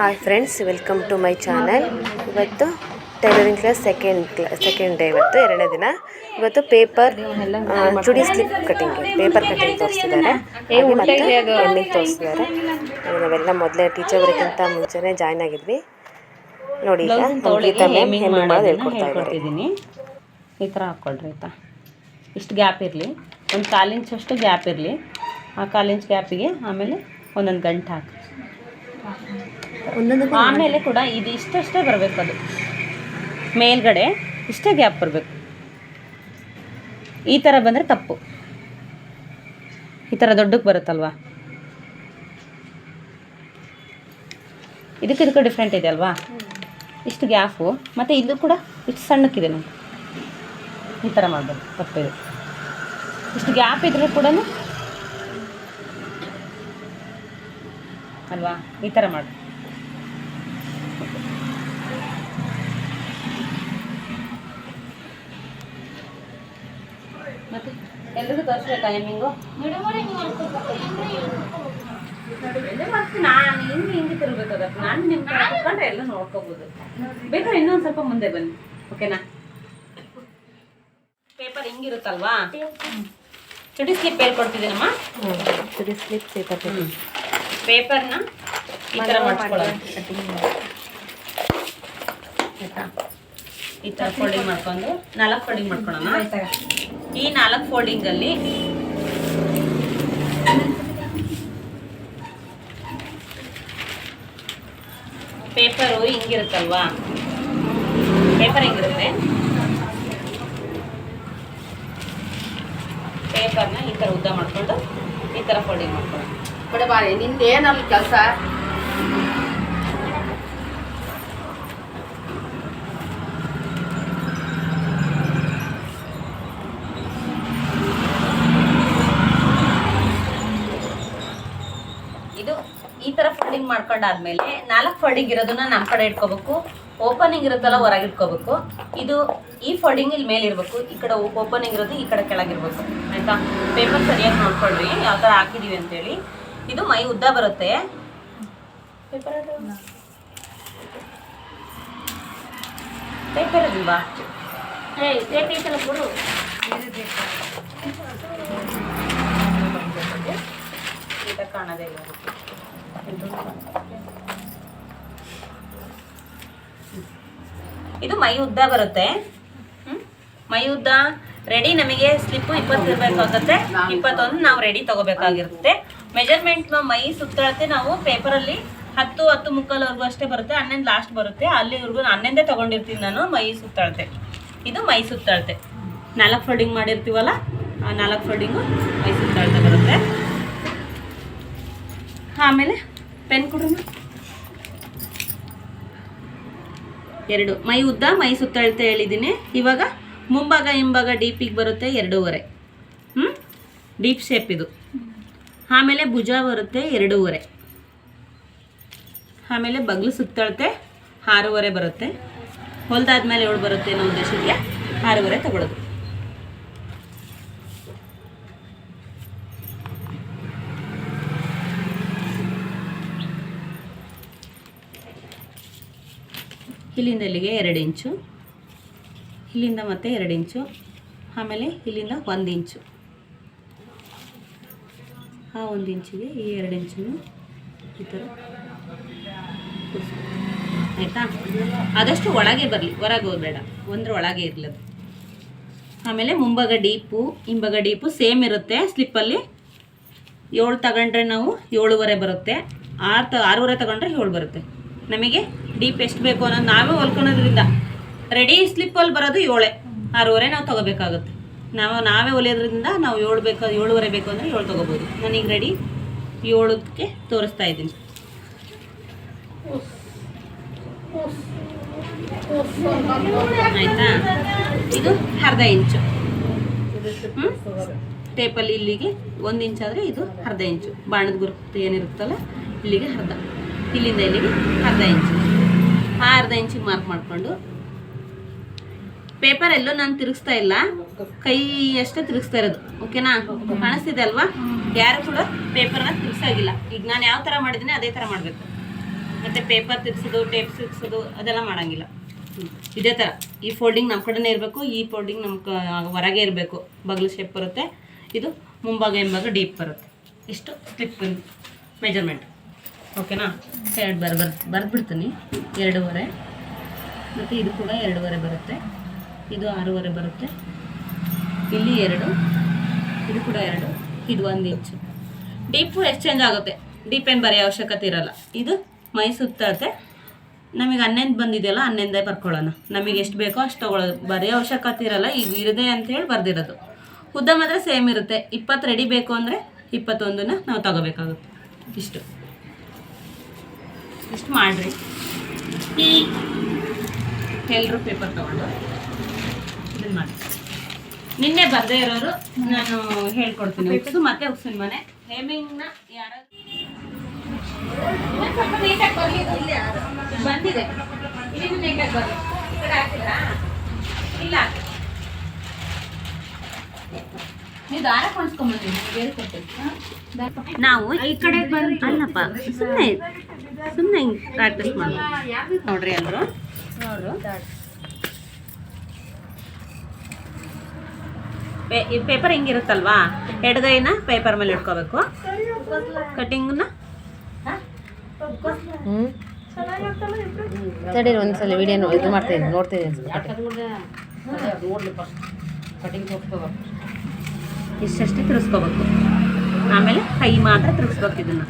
Hi friends, welcome to my channel. ಇವತ್ತು tailoring class second day. ಇವತ್ತು ಎರಡನೇ ದಿನ. ಇವತ್ತು paper chudi slip cutting, paper cutting ತೋರಿಸ್ತಿದ್ದಾರೆ ಮತ್ತು ಎಂಡಿಂಗ್ ತೋರಿಸ್ತಿದ್ದಾರೆ. ನಾವೆಲ್ಲ ಮೊದಲೇ ಟೀಚರ್ ಬರೋಕ್ಕಿಂತ ಮುಂಚೆನೇ ಜಾಯ್ನ್ ಆಗಿದ್ವಿ. ನೋಡಿ, ಈಗ ಗೀತಾ ಮ್ಯಾಮ್ ಹೆಮ್ಮೆ ಮಾಡೋದು ಹೇಳ್ಕೊಡ್ತಾ ಇದ್ದೀನಿ. ಈ ಥರ ಹಾಕ್ಕೊಳ್ರಿ ಆಯಿತಾ. ಇಷ್ಟು ಗ್ಯಾಪ್ ಇರಲಿ, ಒಂದು 1/4 ಇಂಚಷ್ಟು ಗ್ಯಾಪ್ ಇರಲಿ. ಆ 1/4 ಇಂಚ್ ಗ್ಯಾಪಿಗೆ ಆಮೇಲೆ ಒಂದೊಂದು ಗಂಟು ಹಾಕಿ. ಆಮೇಲೆ ಕೂಡ ಇದು ಇಷ್ಟೇ ಬರಬೇಕು, ಅದು ಮೇಲ್ಗಡೆ ಇಷ್ಟೇ ಗ್ಯಾಪ್ ಬರಬೇಕು. ಈ ಥರ ಬಂದರೆ ತಪ್ಪು. ಈ ಥರ ದೊಡ್ಡಕ್ಕೆ ಬರುತ್ತಲ್ವಾ, ಇದಕ್ಕೆ ಡಿಫ್ರೆಂಟ್ ಇದೆ ಅಲ್ವಾ. ಇಷ್ಟು ಗ್ಯಾಪು ಮತ್ತು ಇದು ಕೂಡ ಇಷ್ಟು ಸಣ್ಣಕ್ಕಿದೆ ನೋಡಿ. ಈ ಥರ ಮಾಡಬೇಕು, ತಪ್ಪಿದೆ. ಇಷ್ಟು ಗ್ಯಾಪ್ ಇದ್ರೂ ಕೂಡ ಅಲ್ವಾ, ಈ ಥರ ಮಾಡಿ. ಮತ್ತು ಎಲ್ರಿಗೂ ತೋರಿಸ್ಬೇಕಾ ಹೆಮ್ಮಿಂಗು? ಮತ್ತು ನಾನು ಹಿಂಗೆ ತಿರ್ಬೇಕಾಗತ್ತೆ. ನಾನು ನಿಮ್ಮ ಕಡೆ ಕುತ್ಕೊಂಡ್ರೆ ಎಲ್ಲ ನೋಡ್ಕೋಬೋದು. ಬೇಕಾದ್ರೆ ಇನ್ನೊಂದು ಸ್ವಲ್ಪ ಮುಂದೆ ಬನ್ನಿ, ಓಕೆನಾ? ಪೇಪರ್ ಹಿಂಗಿರುತ್ತಲ್ವಾ, ಚುಡಿ ಸ್ಲಿಪ್ ಹೇಳ್ಕೊಡ್ತಿದ್ದೀನಮ್ಮ. ಚುಡಿ ಸ್ಲಿಪ್ ಪೇಪರ್ನ ಈ ಥರ ಮಾಡ್ಕೊಳ್ಳೋದು ಆಯಿತಾ. ಈ ಥರ ಫೋಲ್ಡಿಂಗ್ ಮಾಡ್ಕೊಂಡು 4 ಫೋಲ್ಡಿಂಗ್ ಮಾಡ್ಕೊಳ್ಳೋಣ. ಈ 4 ಫೋಲ್ಡಿಂಗಲ್ಲಿ ಪೇಪರು ಹಿಂಗಿರುತ್ತಲ್ವಾ, ಪೇಪರ್ ಹಿಂಗಿರುತ್ತೆ. ಪೇಪರ್ನ ಈ ಥರ ಉದ್ದ ಮಾಡಿಕೊಂಡು ಈ ಥರ ಫೋಲ್ಡಿಂಗ್ ಮಾಡ್ಕೊಳ್ಳೋಣ. ಬಿಡಬಾರಿ, ನಿಂದು ಏನಲ್ಲಿ ಕೆಲಸ? ಇದು ಈ ಥರ ಫೋಲ್ಡಿಂಗ್ ಮಾಡ್ಕೊಂಡಾದ್ಮೇಲೆ 4 ಫೋಲ್ಡಿಂಗ್ ಇರೋದನ್ನ ನಮ್ಮ ಕಡೆ ಇಟ್ಕೋಬೇಕು. ಓಪನಿಂಗ್ ಇರುತ್ತಲ್ಲ ಹೊರಗೆ ಇಟ್ಕೋಬೇಕು. ಇದು ಈ ಫೋಲ್ಡಿಂಗ್ ಇಲ್ಲಿ ಮೇಲೆ ಇರಬೇಕು, ಈ ಕಡೆ ಓಪನಿಂಗ್ ಇರೋದು ಈ ಕಡೆ ಕೆಳಗಿರ್ಬೇಕು ಆಯಿತಾ. ಪೇಪರ್ ಸರಿಯಾಗಿ ನೋಡ್ಕೊಳ್ರಿ ಯಾವ ಥರ ಹಾಕಿದ್ದೀವಿ ಅಂತೇಳಿ. ಇದು ಮೈ ಉದ್ದ ಬರುತ್ತೆ. ಪೇಪರ್ ಇದಿಲ್ವಾ? ಕೊಡು. ಕಾಣದೇ ಇಲ್ಲ. ಇದು ಮೈ ಉದ್ದ ಬರುತ್ತೆ. ಮೈ ಉದ್ದ ರೆಡಿ. ನಮಗೆ ಸ್ಲಿಪ್ಪು 20 ಇರಬೇಕಾಗುತ್ತೆ. 21 ನಾವು ರೆಡಿ ತಗೋಬೇಕಾಗಿರುತ್ತೆ. ಮೆಜರ್ಮೆಂಟ್ ಮೈ ಸುತ್ತಳತೆ ನಾವು ಪೇಪರಲ್ಲಿ 10 ಮುಕ್ಕಾಲ್ವರೆಗೂ ಅಷ್ಟೇ ಬರುತ್ತೆ. 11 ಲಾಸ್ಟ್ ಬರುತ್ತೆ. ಅಲ್ಲಿವರೆಗೂ 11 ತಗೊಂಡಿರ್ತೀನಿ ನಾನು. ಮೈ ಸುತ್ತಳತೆ ಇದು ಮೈ ಸುತ್ತಳತೆ. 4 ಫೋಲ್ಡಿಂಗ್ ಮಾಡಿರ್ತೀವಲ್ಲ, ಆ 4 ಫೋಲ್ಡಿಂಗು ಮೈ ಸುತ್ತಳತೆ ಬರುತ್ತೆ. ಆಮೇಲೆ ಪೆನ್ ಕೊಡೋಣ. 2 ಮೈ ಉದ್ದ ಮೈ ಸುತ್ತಳತೆ ಹೇಳಿದ್ದೀನಿ. ಇವಾಗ ಮುಂಭಾಗ ಹಿಂಭಾಗ ಡೀಪಿಗೆ ಬರುತ್ತೆ 2.5. ಡೀಪ್ ಶೇಪ್ ಇದು. ಆಮೇಲೆ ಭುಜ ಬರುತ್ತೆ 2.5. ಆಮೇಲೆ ಬಗ್ಲು ಸುತ್ತಳತೆ 6.5 ಬರುತ್ತೆ. ಹೊಲ್ದಾದ್ಮೇಲೆ 7 ಬರುತ್ತೆ ಅನ್ನೋ ಉದ್ದೇಶಕ್ಕೆ 6.5 ತಗೊಳ್ಳೋದು. ಇಲ್ಲಿಂದ ಇಲ್ಲಿಗೆ 2 ಇಂಚು, ಇಲ್ಲಿಂದ ಮತ್ತೆ 2 ಇಂಚು, ಆಮೇಲೆ ಇಲ್ಲಿಂದ 1 ಇಂಚು. ಆ 1 ಇಂಚಿಗೆ ಈ 2 ಇಂಚನ್ನು ಈ ಥರ ಆಯಿತಾ. ಆದಷ್ಟು ಒಳಗೆ ಬರಲಿ, ಹೊರಗೆ ಹೋಗಬೇಡ, ಒಂದ್ರ ಒಳಗೆ ಇರಲಿ. ಆಮೇಲೆ ಮುಂಭಾಗ ಡೀಪು ಹಿಂಭಾಗ ಡೀಪು ಸೇಮ್ ಇರುತ್ತೆ. ಸ್ಲಿಪ್ಪಲ್ಲಿ 7 ತಗೊಂಡ್ರೆ ನಾವು 7.5 ಬರುತ್ತೆ. 6.5 ತಗೊಂಡ್ರೆ 7 ಬರುತ್ತೆ. ನಮಗೆ ಡೀಪ್ ಎಷ್ಟು ಬೇಕು ಅನ್ನೋದು ನಾವೇ ಹೊಲ್ಕೊಳೋದ್ರಿಂದ ರೆಡಿ ಸ್ಲಿಪ್ಪಲ್ಲಿ ಬರೋದು 7, 6.5 ನಾವು ತೊಗೋಬೇಕಾಗುತ್ತೆ. ನಾವೇ ಹೊಲಿಯೋದ್ರಿಂದ ನಾವು 7 ಬೇಕು, 7.5 ಬೇಕು ಅಂದರೆ 7 ತೊಗೋಬೋದು. ನಾನೀಗ ರೆಡಿ 7ಕ್ಕೆ ತೋರಿಸ್ತಾ ಇದ್ದೀನಿ. ಆಯಿತಾ. ಇದು 1/2 ಇಂಚು. ಟೇಪಲ್ಲಿ ಇಲ್ಲಿಗೆ 1 ಇಂಚ್ ಆದರೆ ಇದು 1/2 ಇಂಚು. ಬಾಣದ ಗುರುತು ಏನಿರುತ್ತಲ್ಲ ಇಲ್ಲಿಗೆ 1/2, ಇಲ್ಲಿಂದ ಇಲ್ಲಿಗೆ 1/2 ಇಂಚು. ಆ 1/2 ಇಂಚಿಗೆ ಮಾರ್ಕ್ ಮಾಡಿಕೊಂಡು ಪೇಪರ್ ಎಲ್ಲೂ ನಾನು ತಿರುಗಿಸ್ತಾ ಇಲ್ಲ, ಕೈ ಅಷ್ಟೇ ತಿರುಗಿಸ್ತಾ ಇರೋದು. ಓಕೆನಾ? ಕಾಣಿಸ್ತಿದೆ ಅಲ್ವಾ? ಯಾರು ಕೂಡ ಪೇಪರ್ನ ತಿರುಗಿಸಾಗಿಲ್ಲ. ಈಗ ನಾನು ಯಾವ ಥರ ಮಾಡಿದ್ದೀನಿ ಅದೇ ಥರ ಮಾಡಬೇಕು. ಮತ್ತು ಪೇಪರ್ ತಿರ್ಸೋದು ಟೇಪ್ ತಿರ್ಸೋದು ಅದೆಲ್ಲ ಮಾಡೋಂಗಿಲ್ಲ. ಇದೇ ಥರ ಈ ಫೋಲ್ಡಿಂಗ್ ನಮ್ಮ ಕಡೆನೇ ಇರಬೇಕು, ಈ ಫೋಲ್ಡಿಂಗ್ ನಮ್ಮ ಹೊರಗೆ ಇರಬೇಕು. ಬಗಲು ಶೇಪ್ ಬರುತ್ತೆ, ಇದು ಮುಂಭಾಗ ಹಿಂಭಾಗ ಡೀಪ್ ಬರುತ್ತೆ. ಇಷ್ಟು ಸ್ಲಿಪ್ ಮೆಜರ್ಮೆಂಟ್. ಓಕೆನಾ? ಎರಡು ಬರೆದ್ಬಿಡ್ತೀನಿ. 2.5 ಮತ್ತು ಇದು ಕೂಡ 2.5 ಬರುತ್ತೆ. ಇದು 6.5 ಬರುತ್ತೆ. ಇಲ್ಲಿ 2, ಇದು ಕೂಡ 2, ಇದು 1 ಇಂಚು. ಡೀಪು ಎಕ್ಸ್ಚೇಂಜ್ ಆಗುತ್ತೆ, ಡೀಪ್ ಏನು ಬರೆಯೋ ಅವಶ್ಯಕತೆ ಇರೋಲ್ಲ. ಇದು ಮೈ ಸುತ್ತತ್ತೆ. ನಮಗೆ 11 ಬಂದಿದೆಯಲ್ಲ, 11 ಬರ್ಕೊಳ್ಳೋಣ. ನಮಗೆ ಎಷ್ಟು ಬೇಕೋ ಅಷ್ಟು ತೊಗೊಳ್ಳೋದು, ಬರೆಯೋ ಅವಶ್ಯಕತೆ ಇರೋಲ್ಲ. ಈಗ ಇರದೆ ಅಂಥೇಳಿ ಬರ್ದಿರೋದು. ಉದ್ದ ಮಾತ್ರ ಸೇಮ್ ಇರುತ್ತೆ. 20 ರೆಡಿ ಬೇಕು ಅಂದರೆ 21ನ ನಾವು ತಗೋಬೇಕಾಗುತ್ತೆ. ಇಷ್ಟು ಮಾಡಿರಿ. ಎಲ್ಲರೂ ಪೇಪರ್ ತೊಗೊಂಡು ಇದನ್ನು ಮಾಡಿ. ನಿನ್ನೆ ಬರದೇ ಇರೋರು ನಾನು ಹೇಳ್ಕೊಡ್ತೀನಿ. ಉಕ್ಸು ಮತ್ತು ಉಕ್ಸಿನ ಮನೆ ಹೇಮಿಂಗ್ನ ಯಾರಾದ್ರು ಬಂದಿದೆ. ಇದನ್ನು ನೀಟಾಗಿ ಬರಲಿ. ಈ ಕಡೆ ಹಾಕಿದ್ರಾ? ಇಲ್ಲ, ನೀವು ದಾರ ಕೊಂಡ್ಸ್ಕೊಂಬಂದಿರಿ, ಬೇರೆ ಕೊಡ್ತೀವಿ ನಾವು. ಈ ಕಡೆ ಬಂದು ಅಲ್ಲಪ್ಪ, ಸುಮ್ಮನೆ ಹಿಂಗೆ ಪ್ರಾಕ್ಟೀಸ್ ಮಾಡಿ ನೋಡ್ರಿ ಎಲ್ಲರೂ. ನೋಡ್ರು, ಈ ಪೇಪರ್ ಹಿಂಗಿರುತ್ತಲ್ವಾ, ಎಡಗೈನ ಪೇಪರ್ ಮೇಲೆ ಇಟ್ಕೋಬೇಕು. ಕಟಿಂಗ್ನ ತಡಿ ಒಂದ್ಸಲ ವಿಡಿಯೋ ಇದು ಮಾಡ್ತೀನಿ, ನೋಡ್ತೀನಿ. ಇಷ್ಟಷ್ಟೇ ತಿರ್ಸ್ಕೋಬೇಕು. ಆಮೇಲೆ ಕೈ ಮಾತ್ರ ತಿರ್ಸ್ಬೇಕು. ಇದನ್ನು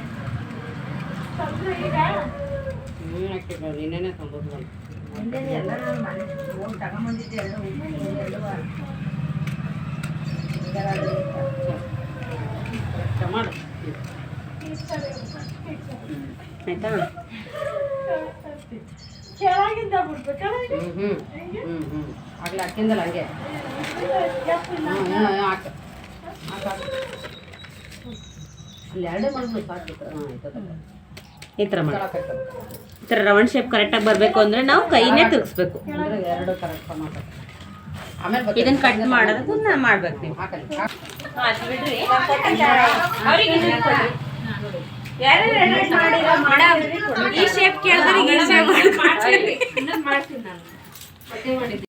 ಆಯ್ತಾ? ಆಗ್ಲೇ ಹಾಕಿಂದಲ್ಲ ಹಂಗೆ ಅಲ್ಲಿ 2 ಮಾಡ್ಬೋದು ಸಾಕು. ಈ ಥರ ಮಾಡಿ. ಈ ಥರ ರೌಂಡ್ ಶೇಪ್ ಕರೆಕ್ಟಾಗಿ ಬರಬೇಕು ಅಂದರೆ ನಾವು ಕೈನೇ ತಿರ್ಗಿಸ್ಬೇಕು. 2 ಕರೆಕ್ಟ್ ಮಾಡ್ಬೇಕು. ಆಮೇಲೆ ಇದನ್ನ ಕಟ್ ಮಾಡೋದಕ್ಕೂ ಮಾಡ್ಬೇಕು ನೀವು. ಬಿಡ್ರಿ, ಈ ಶೇಪ್ ಕೇಳಿದ್ರೆ ಈ ಶೇಪ್ ಮಾಡ್ತೀನಿ ನಾನು.